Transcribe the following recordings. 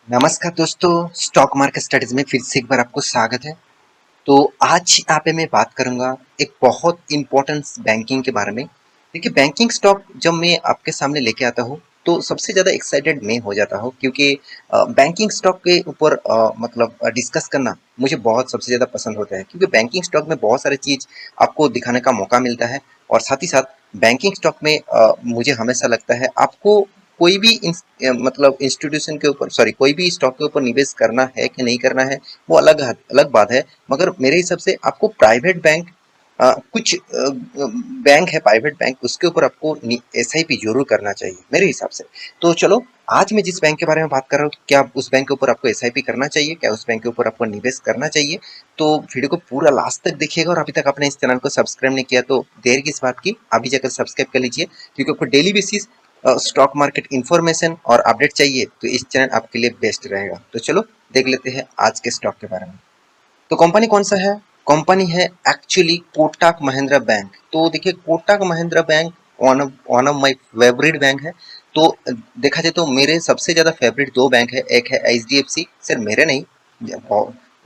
नमस्कार दोस्तों, stock market studies में फिर से एक बार आपको स्वागत है। तो आज यहाँ पे मैं बात करूंगा एक बहुत इंपॉर्टेंट बैंकिंग के बारे में। देखिए, बैंकिंग स्टॉक जब मैं आपके सामने लेके आता हूँ तो सबसे ज़्यादा एक्साइटेड मैं हो जाता हूँ, क्योंकि बैंकिंग स्टॉक के ऊपर मतलब डिस्कस करना मुझे बहुत सबसे ज़्यादा पसंद होता है, क्योंकि बैंकिंग स्टॉक में बहुत सारी चीज़ आपको दिखाने का मौका मिलता है। और साथ ही साथ बैंकिंग स्टॉक में मुझे हमेशा लगता है आपको कोई भी मतलब इंस्टीट्यूशन के ऊपर, सॉरी, कोई भी स्टॉक के ऊपर निवेश करना है कि नहीं करना है, वो अलग अलग बात है। मगर मेरे हिसाब से आपको प्राइवेट बैंक, कुछ बैंक है प्राइवेट बैंक, उसके ऊपर आपको एसआईपी जरूर करना चाहिए मेरे हिसाब से। तो चलो, आज मैं जिस बैंक के बारे में बात कर रहा हूँ, क्या उस बैंक के ऊपर आपको एसआईपी करना चाहिए, क्या उस बैंक के ऊपर आपको निवेश करना चाहिए, तो वीडियो को पूरा लास्ट तक देखिएगा। और अभी तक आपने इस चैनल को सब्सक्राइब नहीं किया तो देर किस बात की, अभी जाकर सब्सक्राइब कर लीजिए, क्योंकि आपको daily basis stock market information और अपडेट चाहिए तो इस चैनल आपके लिए बेस्ट रहेगा। तो चलो देख लेते हैं आज के स्टॉक के बारे में। तो कंपनी कौन सा है? कंपनी है एक्चुअली कोटक महिंद्रा बैंक। तो देखिए, Kotak Mahindra bank one of my favourite bank है। तो देखा जाए तो मेरे सबसे ज्यादा फेवरेट दो बैंक है, एक है एचडीएफसी, सिर्फ मेरे नहीं,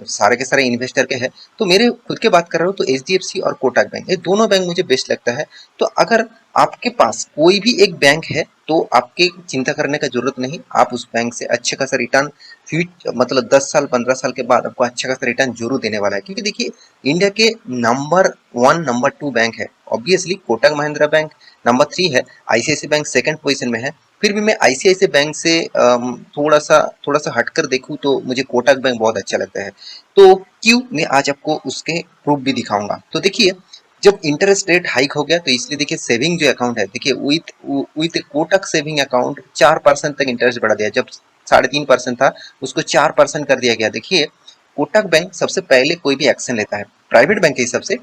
सारे के सारे इन्वेस्टर के हैं। तो मेरे खुद के बात कर रहा हूँ तो एचडीएफसी और कोटक बैंक, ये दोनों बैंक मुझे बेस्ट लगता है। तो अगर आपके पास कोई भी एक बैंक है तो आपके चिंता करने का जरूरत नहीं, आप उस बैंक से अच्छे खासा रिटर्न मतलब 10 साल 15 साल के बाद आपको अच्छा खासा रिटर्न जरूर देने वाला है। क्योंकि देखिए, इंडिया के number one number two bank है obviously Kotak Mahindra bank, number three है आईसीआईसी बैंक, सेकंड पोजीशन में है। फिर भी मैं आईसीआईसी बैंक से थोड़ा सा हटकर देखूं तो मुझे कोटक बैंक बहुत अच्छा लगता है। तो क्यों, मैं आज आपको उसके प्रूफ भी दिखाऊंगा। तो देखिए, जब इंटरेस्ट रेट हाइक हो गया तो इसलिए देखिए सेविंग जो अकाउंट है, देखिए with with Kotak saving account 4% तक इंटरेस्ट बढ़ा दिया। जब 3.5% था, उसको 4% कर दिया गया। देखिए, कोटक बैंक सबसे पहले कोई भी एक्शन लेता है प्राइवेट बैंक के हिसाब से,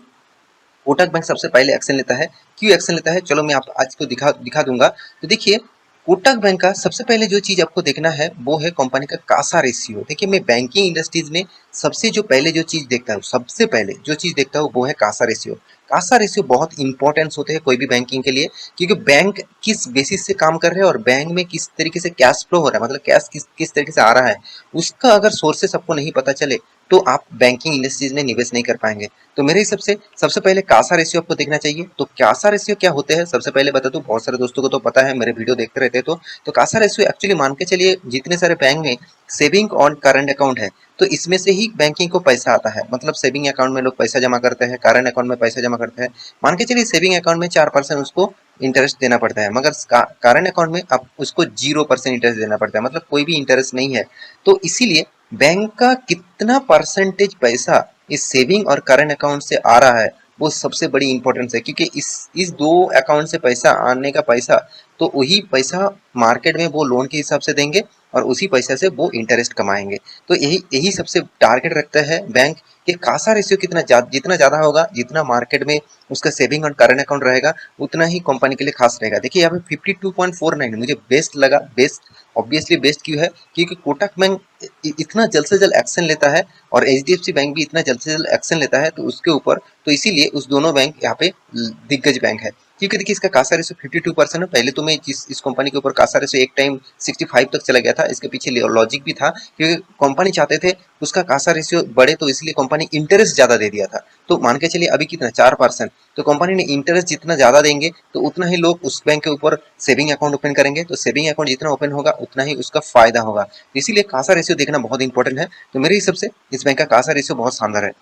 कोटक बैंक सबसे पहले एक्शन लेता है। क्यों एक्शन लेता है, चलो मैं आप आज को दिखा दिखा दूंगा। तो देखिए, कोटक बैंक का सबसे पहले जो चीज आपको देखना है वो है कंपनी का कासा रेशियो। देखिए, मैं बैंकिंग इंडस्ट्रीज में सबसे जो पहले जो चीज देखता हूँ, सबसे पहले जो चीज देखता हूँ वो है कासा रेशियो। कासा रेशियो बहुत इंपॉर्टेंस होते हैं कोई भी बैंकिंग के लिए, क्योंकि बैंक किस बेसिस से काम कर रहे हैं और बैंक में किस तरीके से कैश फ्लो हो रहा है, मतलब कैश किस किस तरीके से आ रहा है, उसका अगर सोर्सेस आपको नहीं पता चले तो आप बैंकिंग इंडस्ट्रीज में निवेश नहीं कर पाएंगे। तो मेरे हिसाब से सबसे पहले कासा रेशियो आपको देखना चाहिए। तो कासा रेशियो क्या होते हैं, सबसे पहले बता दूं, बहुत सारे दोस्तों को तो पता है, मेरे वीडियो देखते रहते हैं। तो कासा रेशियो एक्चुअली मान के चलिए, जितने सारे बैंक में सेविंग और करंट अकाउंट है, तो इसमें से ही बैंकिंग को पैसा आता है। मतलब सेविंग अकाउंट में लोग पैसा जमा करते हैं, करंट अकाउंट में पैसा जमा करते हैं। मान के चलिए सेविंग अकाउंट में 4% उसको इंटरेस्ट देना पड़ता है, मगर करंट अकाउंट में आप उसको 0% इंटरेस्ट देना पड़ता है, मतलब कोई भी इंटरेस्ट नहीं है। तो इसीलिए बैंक का कितना परसेंटेज पैसा इस सेविंग और करंट अकाउंट से आ रहा है, वो सबसे बड़ी इंपॉर्टेंस है। क्योंकि इस दो अकाउंट से पैसा आने का पैसा, तो वही पैसा मार्केट में वो लोन के हिसाब से देंगे और उसी पैसे से वो इंटरेस्ट कमाएंगे। तो यही यही सबसे टारगेट रखता है बैंक कि कासा रेशियो जितना ज्यादा होगा, जितना मार्केट में उसका सेविंग और करंट अकाउंट रहेगा, उतना ही कंपनी के लिए खास रहेगा। देखिए, यहाँ पे 52.49 मुझे बेस्ट लगा। बेस्ट ऑब्वियसली बेस्ट क्यों है, क्योंकि कोटक बैंक इतना जल्द से जल्द एक्शन लेता है और एचडीएफसी बैंक भी इतना जल्द से जल्द एक्शन लेता है तो उसके ऊपर, तो इसीलिए उस दोनों बैंक यहाँ पे दिग्गज बैंक है। क्योंकि देखिए, इसका कासा रेशो 52% है। पहले तो मैं जिस इस कंपनी के ऊपर कासा रेशो एक टाइम 65 तक चला गया था, इसके पीछे लॉजिक भी था, क्योंकि कंपनी चाहते थे उसका कासा रेशियो बढ़े, तो इसलिए कंपनी इंटरेस्ट ज्यादा दे दिया था। तो मान के चलिए अभी कितना 4%, तो कंपनी ने इंटरेस्ट जितना ज्यादा देंगे तो उतना ही लोग उस बैंक के ऊपर सेविंग अकाउंट ओपन करेंगे, तो सेविंग अकाउंट जितना ओपन होगा उतना ही उसका फायदा होगा। इसीलिए कासा रेशियो देखना बहुत इंपॉर्टेंट है। तो मेरे हिसाब से इस बैंक का कासा रेशियो बहुत शानदार है।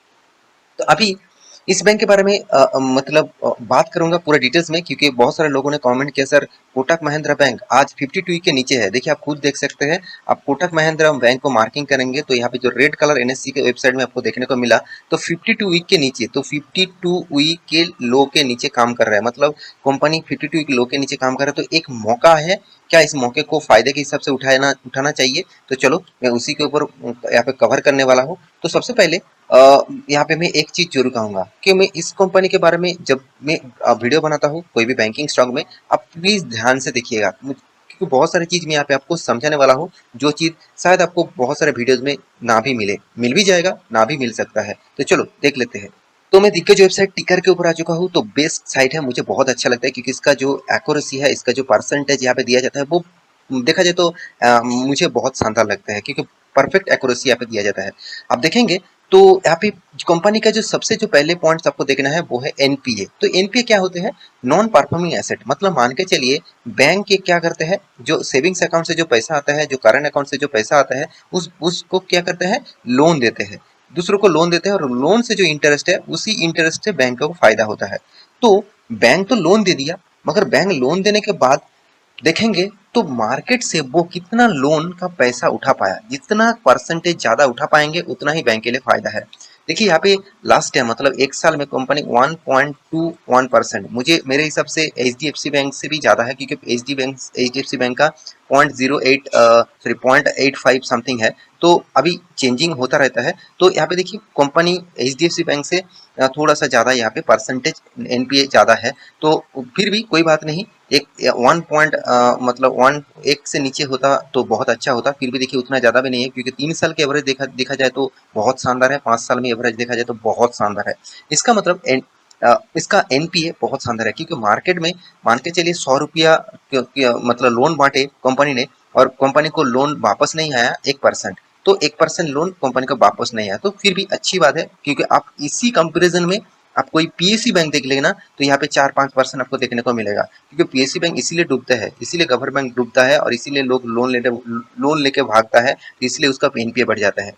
तो अभी इस बैंक के बारे में मतलब बात करूंगा पूरा डिटेल्स में, क्योंकि बहुत सारे लोगों ने कमेंट किया, सर कोटक महिंद्रा बैंक आज 52 के नीचे है। देखिए, आप खुद देख सकते हैं। आप कोटक महिंद्रा बैंक को मार्किंग करेंगे तो यहाँ पे जो रेड कलर एनएससी के वेबसाइट में आपको देखने को मिला, तो 52 के नीचे, तो 52 के लो के नीचे काम कर रहा है, मतलब कंपनी 52 के लो के नीचे काम कर रहा है। तो एक मौका है, क्या इस मौके को फायदे के हिसाब से उठाना उठाना चाहिए? तो चलो मैं उसी के ऊपर यहाँ पे कवर करने वाला हूँ। तो सबसे पहले यहाँ पे मैं एक चीज जरूर कहूंगा कि मैं इस कंपनी के बारे में जब मैं वीडियो बनाता हूँ कोई भी बैंकिंग स्टॉक में, आप प्लीज ध्यान से देखिएगा, क्योंकि बहुत सारी चीज मैं यहाँ पे आपको समझाने वाला हूँ, जो चीज शायद आपको बहुत सारे वीडियोज में ना भी मिले, मिल भी जाएगा, ना भी मिल सकता है। तो चलो देख लेते हैं। तो मैं दिग्गज वेबसाइट टिकर के ऊपर आ चुका हूँ। तो बेस्ट साइट है, मुझे बहुत अच्छा लगता है, क्योंकि इसका जो एक्यूरेसी है, इसका जो परसेंटेज यहाँ पे दिया जाता है, वो देखा जाए तो मुझे बहुत शानदार लगता है, क्योंकि परफेक्ट एक्यूरेसी यहाँ पे दिया जाता है। आप देखेंगे तो यहाँ पे कंपनी का जो सबसे जो पहले पॉइंट्स आपको देखना है वो है एनपीए। तो एनपीए क्या होते हैं? Non performing asset. मतलब मान के चलिए बैंक ये क्या करते हैं, जो सेविंग्स अकाउंट से जो पैसा आता है, जो करंट अकाउंट से जो पैसा आता है, उस उसको क्या करते हैं, लोन देते हैं, दूसरों को लोन देते हैं, और लोन से जो इंटरेस्ट है उसी इंटरेस्ट से बैंक को फायदा होता है। तो बैंक तो लोन दे दिया, मगर बैंक लोन देने के बाद देखेंगे तो मार्केट से वो कितना लोन का पैसा उठा पाया, जितना परसेंटेज ज्यादा उठा पाएंगे उतना ही बैंक के लिए फायदा है। देखिए यहाँ पे लास्ट टाइम मतलब एक साल में कंपनी 1.21%, मुझे मेरे हिसाब से एचडीएफसी बैंक से भी ज्यादा है, क्योंकि एचडीएफसी बैंक का 0.08 सॉरी 0.85 समथिंग है। तो अभी चेंजिंग होता रहता है। तो यहाँ पे देखिए कंपनी एचडीएफसी बैंक से थोड़ा सा ज्यादा यहाँ पे परसेंटेज एनपीए ज्यादा है। तो फिर भी कोई बात नहीं, एक 1 पॉइंट मतलब 1 से नीचे होता तो बहुत अच्छा होता। फिर भी देखिए उतना ज्यादा भी नहीं है, क्योंकि 3 साल के एवरेज देखा देखा जाए तो बहुत शानदार है, 5 साल में एवरेज देखा जाए तो बहुत शानदार है। इसका मतलब इसका एनपीए बहुत शानदार है, क्योंकि मार्केट में मान के चलिए 100 रुपया मतलब लोन बांटे कंपनी ने, और कंपनी को लोन वापस नहीं आया 1%, तो 1% लोन कंपनी को वापस नहीं आया तो फिर भी अच्छी बात है। क्योंकि आप इसी कंपेरिजन में आप कोई पीएससी बैंक देख लेना तो यहाँ पे 4-5% आपको देखने को मिलेगा, क्योंकि पीएससी बैंक इसीलिए डूबता है, इसीलिए गवर्नमेंट डूबता है, और इसीलिए लोग लोन लेके भागता है, इसलिए उसका एनपीए बढ़ जाता है।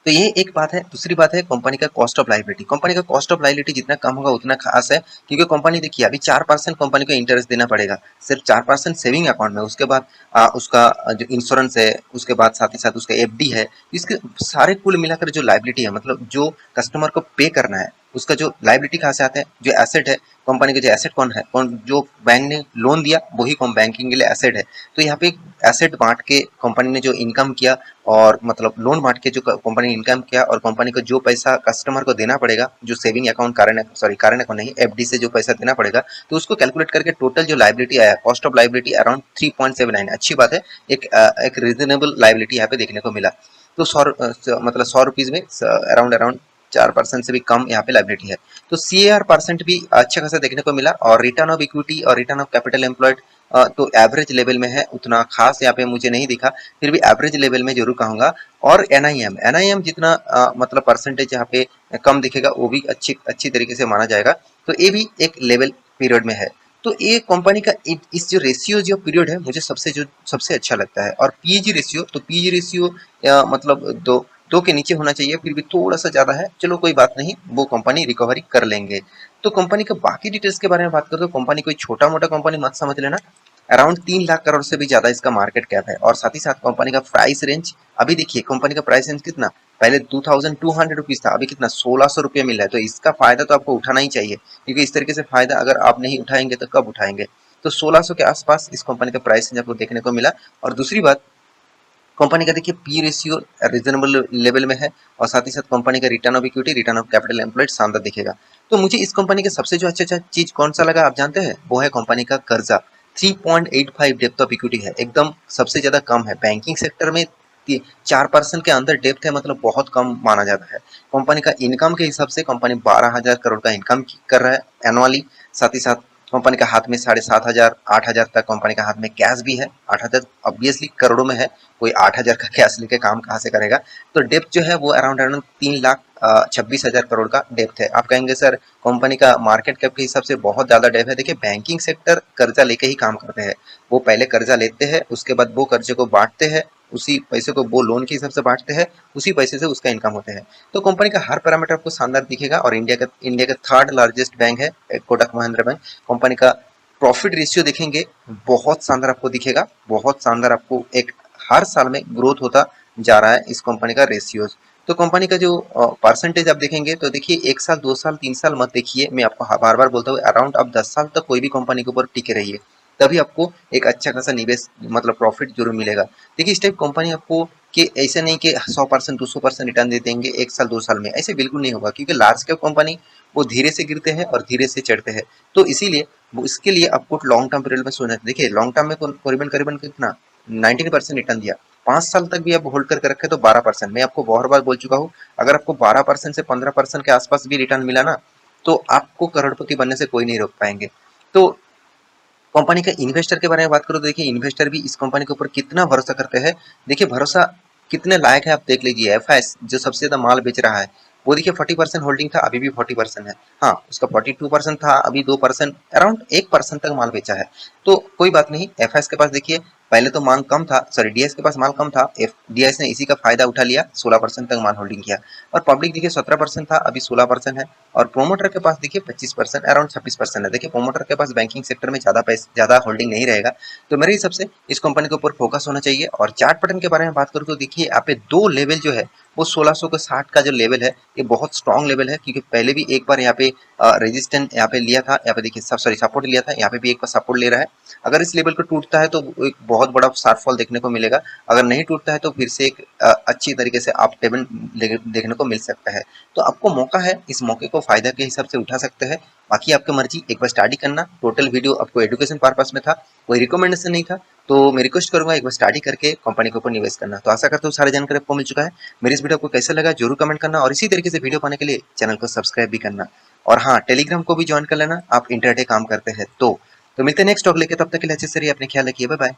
तो ये एक बात है। दूसरी बात है कंपनी का कॉस्ट ऑफ लाइबिलिटी। कंपनी का कॉस्ट ऑफ लाइबिलिटी जितना कम होगा उतना खास है, क्योंकि कंपनी देखिए अभी 4% कंपनी को इंटरेस्ट देना पड़ेगा, सिर्फ 4% सेविंग अकाउंट में। उसके बाद उसका जो इंश्योरेंस है, उसके बाद साथ ही साथ उसका एफडी है, इसके सारे कुल मिलाकर जो लाइबिलिटी है, मतलब जो कस्टमर को पे करना है, उसका जो लाइबिलिटी कहाँ से आता है, जो एसेट है कंपनी का, जो एसेट कौन है, कौन जो बैंक ने लोन दिया वही कौन बैंकिंग के लिए एसेट है। तो यहाँ पे एसेट बांट के कंपनी ने जो इनकम किया, और मतलब लोन बांट के जो कंपनी ने इनकम किया, और कंपनी को जो पैसा कस्टमर को देना पड़ेगा, जो सेविंग अकाउंट करंट अकाउंट नहीं, एफडी से जो पैसा देना पड़ेगा, तो उसको कैलकुलेट करके टोटल जो लाइबिलिटी आया, कॉस्ट ऑफ लाइबिलिटी अराउंड 3.79। अच्छी बात है, एक रीजनेबल लाइबिलिटी यहाँ पे देखने को मिला। तो मतलब 100 रुपीज में अराउंड अराउंड 4% से भी कम यहाँ पे लाइबिलिटी है। तो सीएआर परसेंट भी अच्छा खासा देखने को मिला, और रिटर्न ऑफ इक्विटी और रिटर्न ऑफ कैपिटल एम्प्लॉयड तो एवरेज लेवल में है, उतना खास यहाँ पे मुझे नहीं दिखा, फिर भी एवरेज लेवल में जरूर कहूंगा। और एनआईएम जितना मतलब परसेंटेज यहाँ पे कम दिखेगा, वो भी अच्छी अच्छी तरीके से माना जाएगा। तो ये भी एक लेवल पीरियड में है। तो ये कंपनी का इस जो रेशियो जो पीरियड है, मुझे सबसे अच्छा लगता है। और पीईजी रेशियो, तो पीईजी रेशियो मतलब दो के नीचे होना चाहिए, फिर भी थोड़ा सा ज्यादा है, चलो कोई बात नहीं, वो कंपनी रिकवरी कर लेंगे। तो कंपनी का बाकी डिटेल्स के बारे में बात करें तो कंपनी कोई छोटा मोटा कंपनी मत समझ लेना। अराउंड 3 लाख करोड़ से भी ज्यादा इसका मार्केट कैप है। और साथ ही साथ कंपनी का प्राइस रेंज, अभी देखिए कंपनी का प्राइस रेंज कितना, पहले 2200 रुपीज था, अभी कितना 1600 रुपये मिल रहा है। तो इसका फायदा तो आपको उठाना ही चाहिए, क्योंकि इस तरीके से फायदा अगर आप नहीं उठाएंगे तो कब उठाएंगे। तो 1600 के आसपास इस कंपनी का प्राइस रेंज आपको देखने को मिला। और दूसरी बात, कंपनी का देखिए पी रेशियो रीजनेबल लेवल में है, और साथ ही साथ कंपनी का return of equity, return of capital employed शानदार दिखेगा। तो मुझे इस कंपनी का सबसे जो अच्छा चीज कौन सा लगा आप जानते हैं, वो है कंपनी का कर्जा। 3.85 डेप्थ ऑफ इक्विटी है, एकदम सबसे ज्यादा कम है बैंकिंग सेक्टर में। 4% के अंदर डेप्थ है, मतलब बहुत कम माना जाता है। कंपनी का इनकम के हिसाब से कंपनी 12,000 करोड़ का इनकम कर रहा है एनुअली। साथ ही साथ कंपनी का हाथ में 7,500 8,000 तक कंपनी का हाथ में कैश भी है। 8,000 ऑब्वियसली करोड़ों में है, कोई 8,000 का कैश लेके काम कहाँ से करेगा। तो डेप्थ जो है वो अराउंड अराउंड 3,26,000 करोड़ का डेप्थ है। आप कहेंगे सर कंपनी का मार्केट कैप के हिसाब से बहुत ज्यादा डेप्थ है। देखिए बैंकिंग सेक्टर कर्जा लेके ही काम करते हैं। वो पहले कर्जा लेते हैं, उसके बाद वो कर्जे को बांटते हैं, उसी पैसे को वो लोन के हिसाब से बांटते हैं, उसी पैसे से उसका इनकम होता है। तो कंपनी का हर पैरामीटर आपको शानदार दिखेगा। और इंडिया का थर्ड लार्जेस्ट बैंक है कोटक महिंद्रा बैंक। कंपनी का प्रॉफिट रेशियो देखेंगे, बहुत शानदार आपको दिखेगा, बहुत शानदार। आपको एक हर साल में ग्रोथ होता जा रहा है इस कंपनी का रेशियोज। तो कंपनी का जो परसेंटेज आप देखेंगे तो देखिए 1 साल 2 साल 3 साल मत देखिए, मैं आपको बार बार बोलता हूँ, अराउंड आप 10 साल तक कोई भी कंपनी के ऊपर टिके रहिए, तभी आपको एक अच्छा खासा निवेश मतलब प्रॉफिट जरूर मिलेगा। देखिए इस टाइप कंपनी आपको कि ऐसे नहीं कि 100% 200% रिटर्न दे देंगे 1 साल 2 साल में, ऐसे बिल्कुल नहीं होगा, क्योंकि लार्ज कैप कंपनी वो धीरे से गिरते हैं और धीरे से चढ़ते हैं। तो इसीलिए वो इसके लिए आपको लॉन्ग टर्म पीरियड में सोचना। देखिए लॉन्ग टर्म में करीबन करीबन कितना 19% रिटर्न दिया, 5 साल तक भी आप होल्ड करके रखे तो 12%। मैं आपको बहुत बार बोल चुका हूँ, अगर आपको 12% से 15% के आसपास भी रिटर्न मिला ना, तो आपको करोड़पति बनने से कोई नहीं रोक पाएंगे। तो कंपनी के इन्वेस्टर के बारे में बात करूँ तो देखिए इन्वेस्टर भी इस कंपनी के ऊपर कितना भरोसा करते हैं। देखिए भरोसा कितने लायक है आप देख लीजिए। एफएस जो सबसे ज्यादा माल बेच रहा है वो देखिए 40% होल्डिंग था, अभी भी 40% है। हाँ, उसका 42% था, अभी 2%, अराउंड 1% तक माल बेचा है। तो कोई बात नहीं, एफएस के पास देखिए पहले तो मांग कम था, सॉरी डीएस के पास माल कम था, डीएस ने इसी का फायदा उठा लिया, 16% तक माल होल्डिंग किया। और पब्लिक देखिए 17% था, अभी 16% है। और प्रोमोटर के पास देखिए 25%, अराउंड 26% है। देखिए प्रोमोटर के पास बैंकिंग सेक्टर में ज्यादा होल्डिंग नहीं रहेगा। तो मेरे हिसाब से इस कंपनी के ऊपर फोकस होना चाहिए। और चार्ट पैटर्न के बारे में बात करूँ तो देखिए यहाँ पे दो लेवल जो है वो 1600 के 60 का जो लेवल है ये बहुत स्ट्रॉन्ग लेवल है, क्योंकि पहले भी एक बार यहाँ पे रेजिस्टेंस यहाँ पे लिया था, यहाँ पे देखिए सॉरी सपोर्ट लिया था, यहाँ पे भी एक बार सपोर्ट ले रहा है। अगर इस लेवल को टूटता है तो एक बहुत बड़ा शार्प फॉल देखने को मिलेगा। अगर नहीं टूटता है तो फिर से एक अच्छी तरीके से अप टेबल देखने को मिल सकता है। तो आपको मौका है, इस मौके को फायदा के हिसाब से उठा सकते हैं। बाकी आपकी मर्जी, एक बार स्टडी करना। टोटल वीडियो आपको एजुकेशन पर्पस में था, कोई रिकमेंडेशन नहीं था। तो मैं रिक्वेस्ट करूंगा एक बार स्टडी करके कंपनी के ऊपर निवेश करना। तो आशा करता हूँ सारी जानकारी आपको मिल चुका है। मेरी इस वीडियो को कैसा लगा जरूर कमेंट करना, और इसी तरीके से वीडियो पाने के लिए चैनल को सब्सक्राइब भी करना। और हाँ, टेलीग्राम को भी ज्वाइन कर लेना, आप इंटरडे काम करते हैं तो मिलते हैं नेक्स्ट टॉक लेके। तब तक के लिए अच्छे से रहिए, अपने ख्याल रखिए, बाय बाय।